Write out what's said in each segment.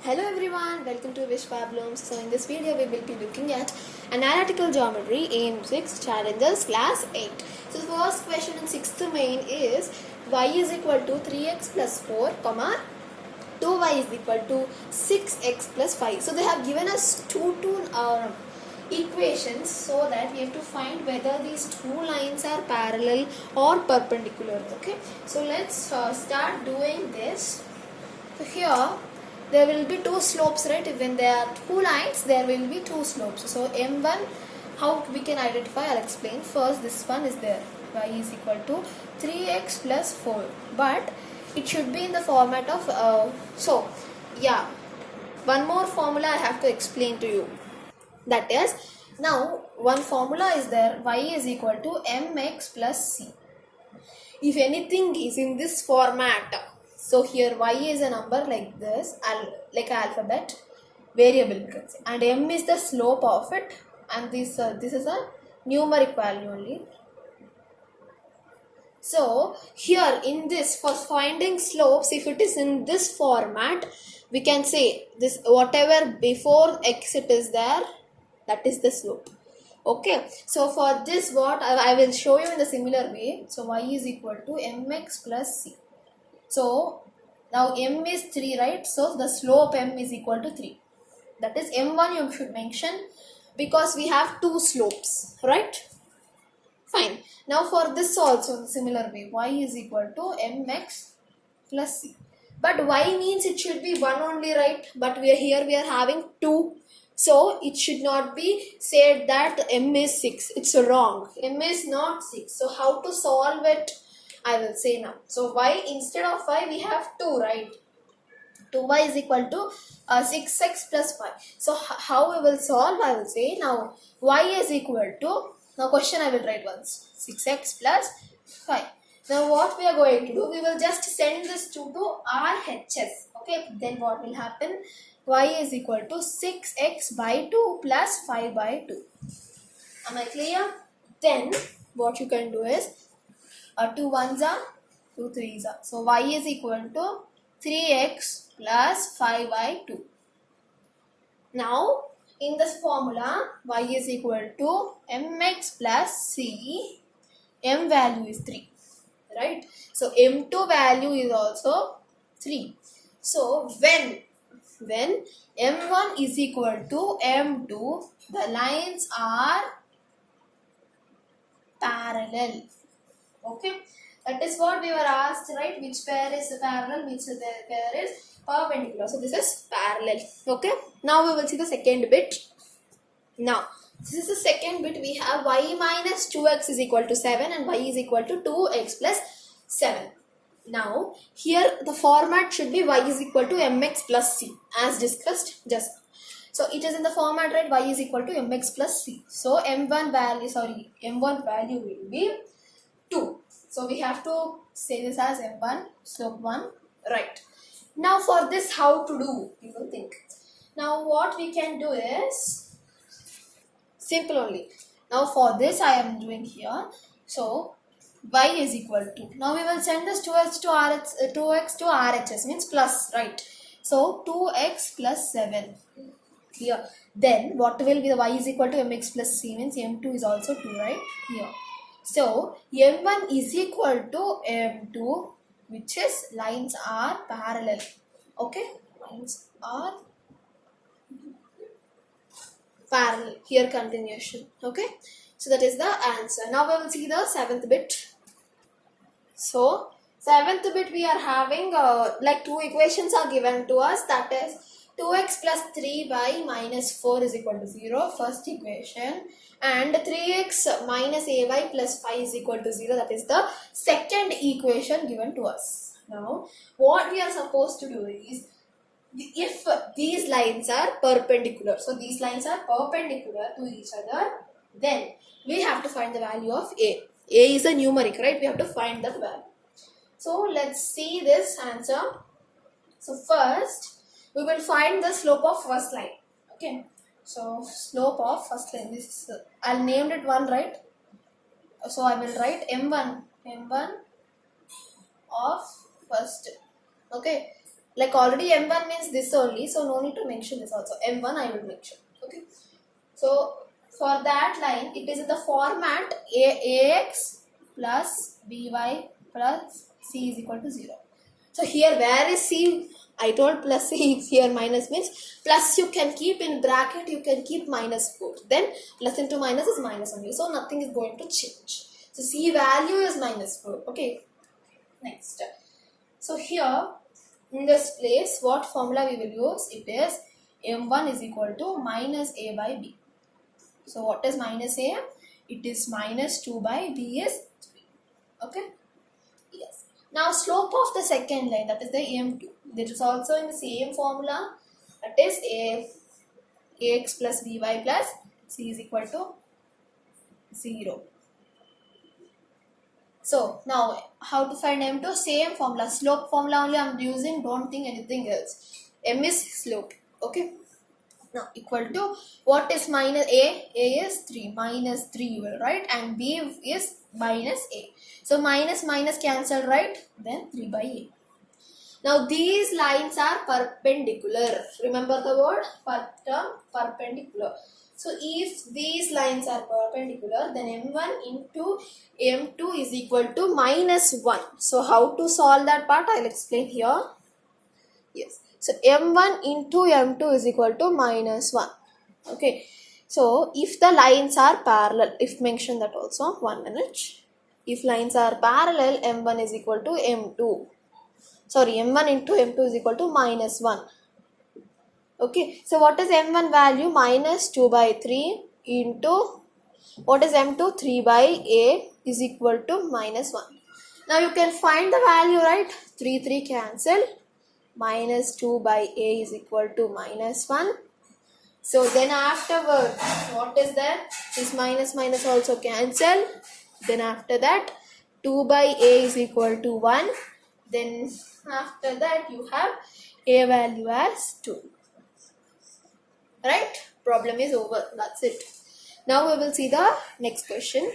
Hello everyone, welcome to Wish Problems. So in this video we will be looking at analytical geometry AM6 challenges class 8. So the first question in 6th main is y is equal to 3x plus 4 comma 2y is equal to 6x plus 5. So they have given us two equations so that we have to find whether these two lines are parallel or perpendicular. Okay, so let's start doing this. So here there will be two slopes, right? When there are two lines, there will be two slopes. So m1, how we can identify, I'll explain. First, this one is there, y is equal to 3x plus 4, but it should be in the format of one more formula I have to explain to you. That is, now one formula is there, y is equal to mx plus c. If anything is in this format, so here y is a number like this, like alphabet variable you can say, and m is the slope of it, and this is a numeric value only. So here in this, for finding slopes, if it is in this format, we can say this whatever before x it is there, that is the slope. Okay, so for this what I will show you in the similar way. So y is equal to mx plus c. So now m is 3, right? So the slope m is equal to 3. That is m1 you should mention because we have two slopes, right? Fine. Now for this also in similar way, y is equal to mx plus c. But y means it should be 1 only, right? But we are having 2. So it should not be said that m is 6. It's wrong. M is not 6. So how to solve it? I will say now. So y, instead of y we have 2, right? 2y is equal to 6x plus 5. So how we will solve? I will say now y is equal to, now question I will write once, 6x plus 5. Now what we are going to do, we will just send this 2 to RHS. Okay, then what will happen? Y is equal to 6x by 2 plus 5 by 2. Am I clear? Then what you can do is 2 ones are 2 threes are. So y is equal to 3x plus 5 by 2. Now in this formula, y is equal to mx plus c. M value is 3, right? So m2 value is also 3. So when m1 is equal to m2, the lines are parallel. Okay, that is what we were asked, right? Which pair is parallel, which pair is perpendicular. So this is parallel. Okay, now we will see the second bit. Now this is the second bit. We have y minus 2x is equal to 7 and y is equal to 2x plus 7. Now here the format should be y is equal to mx plus c as discussed just now. So it is in the format, right? Y is equal to mx plus c. So m1 value will be 2. So we have to say this as m1 slope 1, right? Now for this how to do, you will think. Now what we can do is simple only. Now for this I am doing here. So y is equal to, now we will send this 2x to RHS means plus, right? So 2x plus 7 here. Then what will be the y is equal to mx plus c means m2 is also 2, right? Here. So m1 is equal to m2, which is lines are parallel. Okay, lines are parallel. Here continuation. Okay, so that is the answer. Now we will see the 7th bit. So 7th bit we are having like two equations are given to us, that is 2x plus 3y minus 4 is equal to 0, first equation, and 3x minus ay plus 5 is equal to 0, that is the second equation given to us. Now what we are supposed to do is, if these lines are perpendicular, so these lines are perpendicular to each other, then we have to find the value of a. A is a numeric, right? We have to find that value. So let's see this answer. So first we will find the slope of first line. Okay, so slope of first line, this is I'll named it 1, right? So I will write m1 of first. Okay, like already m1 means this only, so no need to mention this also. m1 I will mention. Okay, so for that line it is in the format ax plus by plus c is equal to 0. So here where is c? I told plus c, here minus means plus you can keep in bracket, you can keep minus 4, then plus into minus is minus only, so nothing is going to change. So c value is minus 4. Okay, next. So here in this place what formula we will use? It is m1 is equal to minus a by b. So what is minus a? It is minus 2 by b is 3. Okay, yes. Now slope of the second line, that is the m2, that is also in the same formula, that is ax plus by plus c is equal to 0. So now how to find m2? Same formula, slope formula only I am using, don't think anything else. M is slope. Okay, now equal to what is minus a? A is 3, minus 3 you will write, and b is minus a. So minus minus cancel, right? Then 3 by a. Now these lines are perpendicular. Remember the word perpendicular. So if these lines are perpendicular, then m1 into m2 is equal to minus 1. So how to solve that part? I will explain here. Yes. So m1 into m2 is equal to minus 1. Okay. So if the lines are parallel, if mention that also, 1 minute. If lines are parallel, m1 is equal to m2. Sorry, m1 into m2 is equal to minus 1. Okay, so what is m1 value? Minus 2 by 3 into what is m2? 3 by a is equal to minus 1. Now you can find the value, right? 3 cancel. Minus 2 by a is equal to minus 1. So then afterward, what is that? This minus minus also cancel. Then after that, 2 by a is equal to 1. Then after that you have a value as 2. Right? Problem is over. That's it. Now we will see the next question.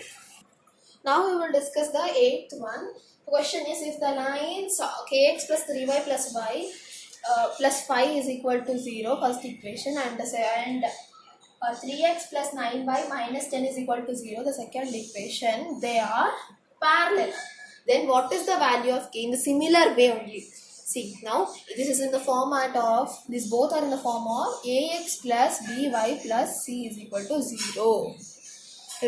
Now we will discuss the 8th one. The question is, if the lines kx plus 3y plus y plus 5 is equal to 0, first equation, and 3x plus 9y minus 10 is equal to 0, the second equation, they are parallel. Then what is the value of k? In the similar way only. See, now this is in the format of, these both are in the form of ax plus by plus c is equal to 0.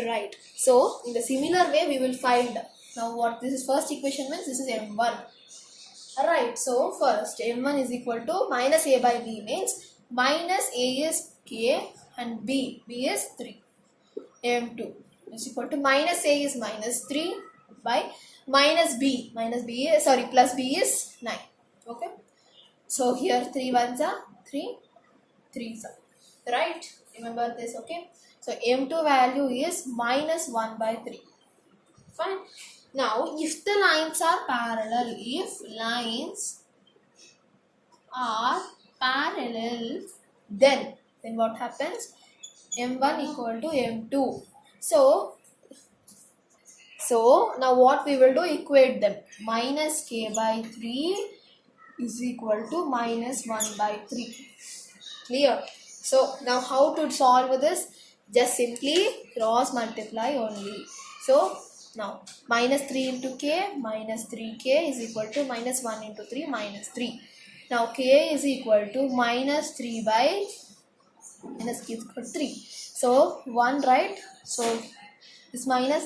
Right. So in the similar way we will find. Now what this is first equation means, this is m1. Right. So first m1 is equal to minus a by b means minus a is k and b is 3. m2 is equal to minus a is minus 3 by minus b is, sorry, plus b is 9. Okay. So here 3 ones are 3, 3s are. Right. Remember this. Okay. So m2 value is minus 1 by 3. Fine. Now if the lines are parallel, then what happens? m1 equal to m2. So now what we will do? Equate them. Minus k by 3 is equal to minus 1 by 3. Clear? So now how to solve this? Just simply cross multiply only. So now minus 3 into k, minus 3k is equal to minus 1 into 3, minus 3. Now k is equal to minus 3 by minus k is equal to 3. So 1, right? So this minus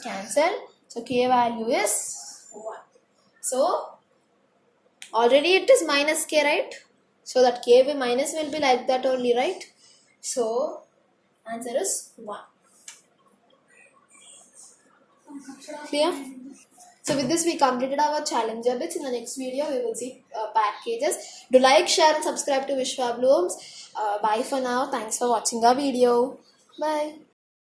cancel. So k value is 1. So already it is minus k, right? So that k by minus will be like that only, right? So answer is 1. Clear? So with this we completed our challenger bits. In the next video we will see packages. Do like, share and subscribe to Vishwa Blooms. Bye for now. Thanks for watching our video. Bye.